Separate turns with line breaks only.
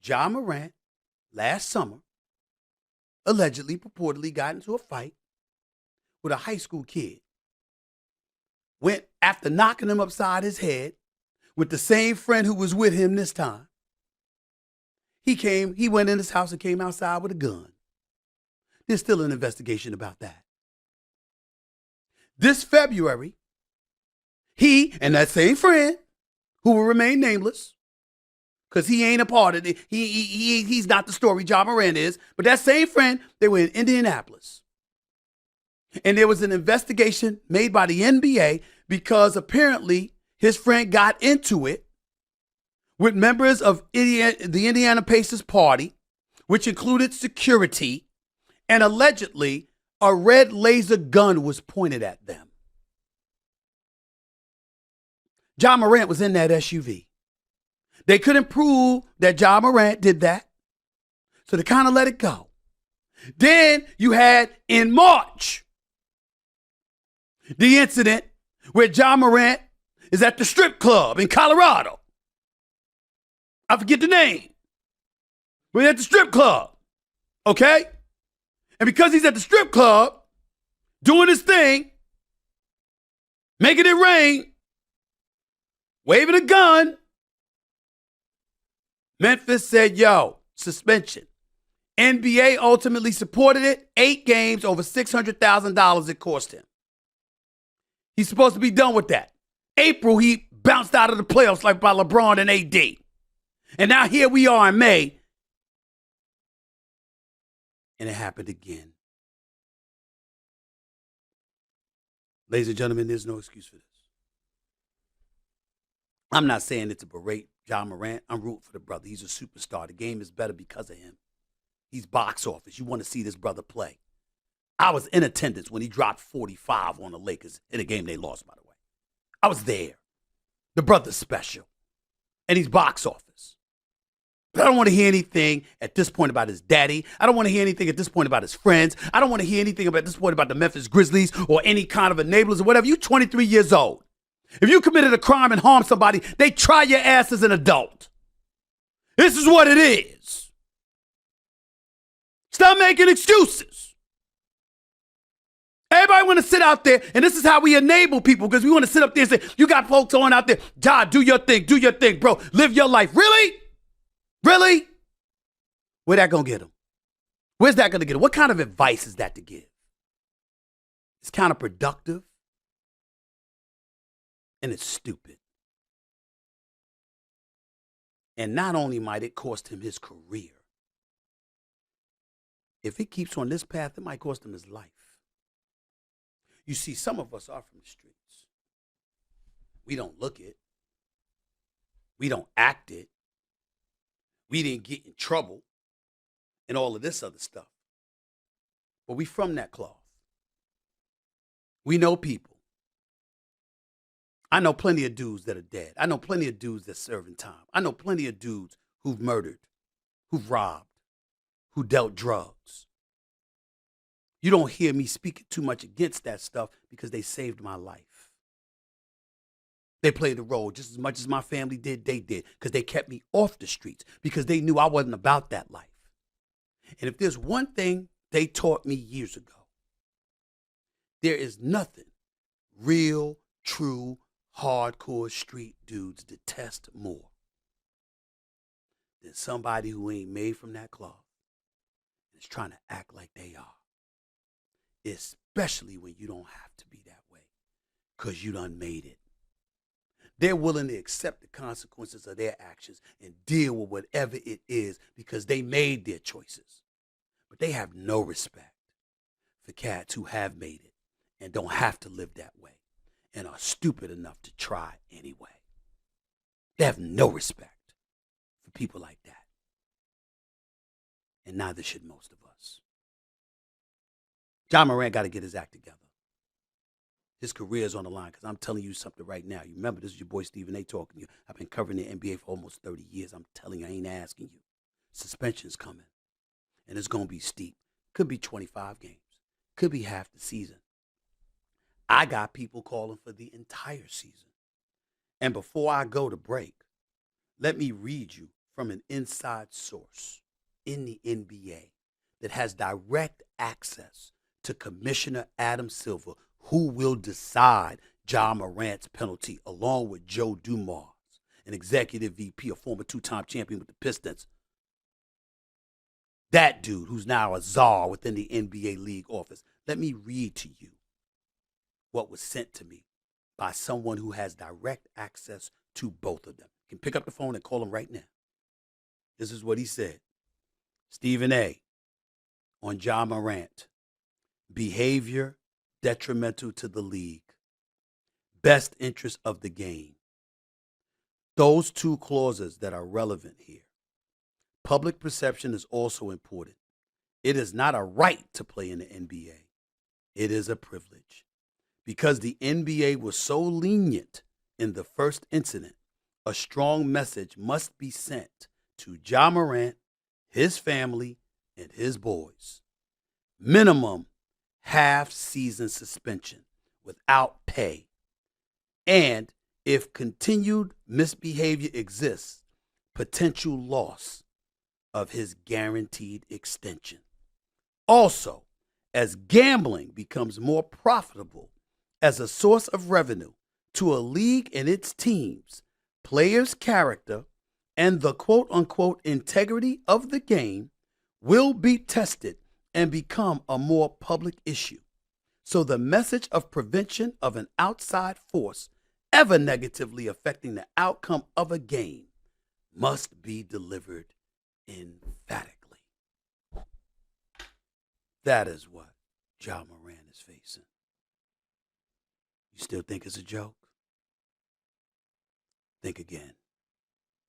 Ja Morant last summer allegedly, purportedly got into a fight with a high school kid. Went after knocking him upside his head with the same friend who was with him this time. He went in his house and came outside with a gun. There's still an investigation about that. This February, he and that same friend, who will remain nameless, because he ain't a part of it. He's not the story Ja Morant is. But that same friend, they were in Indianapolis. And there was an investigation made by the NBA because apparently his friend got into it with members of the Indiana Pacers party, which included security, and allegedly a red laser gun was pointed at them. Ja Morant was in that SUV. They couldn't prove that Ja Morant did that, so they kind of let it go. Then you had in March the incident where Ja Morant is at the strip club in Colorado. I forget the name. We're at the strip club, okay? And because he's at the strip club doing his thing, making it rain, waving a gun, Memphis said, yo, suspension. NBA ultimately supported it. 8 games, over $600,000 it cost him. He's supposed to be done with that. April, he bounced out of the playoffs like by LeBron and AD. And now here we are in May. And it happened again. Ladies and gentlemen, there's no excuse for this. I'm not saying it to berate Ja Morant. I'm rooting for the brother. He's a superstar. The game is better because of him. He's box office. You want to see this brother play. I was in attendance when he dropped 45 on the Lakers in a game they lost, by the way. I was there. The brother's special. And he's box office. But I don't want to hear anything at this point about his daddy. I don't want to hear anything at this point about his friends. I don't want to hear anything at this point about the Memphis Grizzlies or any kind of enablers or whatever. You're 23 years old. If you committed a crime and harmed somebody, they try your ass as an adult. This is what it is. Stop making excuses. Everybody want to sit out there, and this is how we enable people, because we want to sit up there and say, you got folks on out there, Ja, do your thing, bro. Live your life. Really? Really? Where that going to get them? Where's that going to get them? What kind of advice is that to give? It's counterproductive. And it's stupid. And not only might it cost him his career, if he keeps on this path, it might cost him his life. You see, some of us are from the streets. We don't look it. We don't act it. We didn't get in trouble and all of this other stuff. But we from that cloth. We know people. I know plenty of dudes that are dead. I know plenty of dudes that's serving time. I know plenty of dudes who've murdered, who've robbed, who dealt drugs. You don't hear me speaking too much against that stuff because they saved my life. They played a role just as much as my family did, they did, because they kept me off the streets, because they knew I wasn't about that life. And if there's one thing they taught me years ago, there is nothing real, true, hardcore street dudes detest more than somebody who ain't made from that cloth and is trying to act like they are. Especially when you don't have to be that way, because you done made it. They're willing to accept the consequences of their actions and deal with whatever it is because they made their choices. But they have no respect for cats who have made it and don't have to live that way and are stupid enough to try anyway. They have no respect for people like that. And neither should most of us. Ja Morant got to get his act together. His career is on the line, because I'm telling you something right now. You remember, this is your boy Stephen A. talking to you. I've been covering the NBA for almost 30 years. I'm telling you, I ain't asking you. Suspension's coming, and it's going to be steep. Could be 25 games. Could be half the season. I got people calling for the entire season. And before I go to break, let me read you from an inside source in the NBA that has direct access to Commissioner Adam Silver, who will decide Ja Morant's penalty, along with Joe Dumars, an executive VP, a former two-time champion with the Pistons. That dude, who's now a czar within the NBA league office. Let me read to you what was sent to me by someone who has direct access to both of them. You can pick up the phone and call him right now. This is what he said. Stephen A. on Ja Morant. Behavior detrimental to the league. Best interest of the game. Those two clauses that are relevant here. Public perception is also important. It is not a right to play in the NBA. It is a privilege. Because the NBA was so lenient in the first incident, a strong message must be sent to Ja Morant, his family, and his boys. Minimum half-season suspension without pay. And if continued misbehavior exists, potential loss of his guaranteed extension. Also, as gambling becomes more profitable as a source of revenue to a league and its teams, players' character and the quote-unquote integrity of the game will be tested and become a more public issue. So the message of prevention of an outside force ever negatively affecting the outcome of a game must be delivered emphatically. That is what Ja Morant is facing. You still think it's a joke? Think again.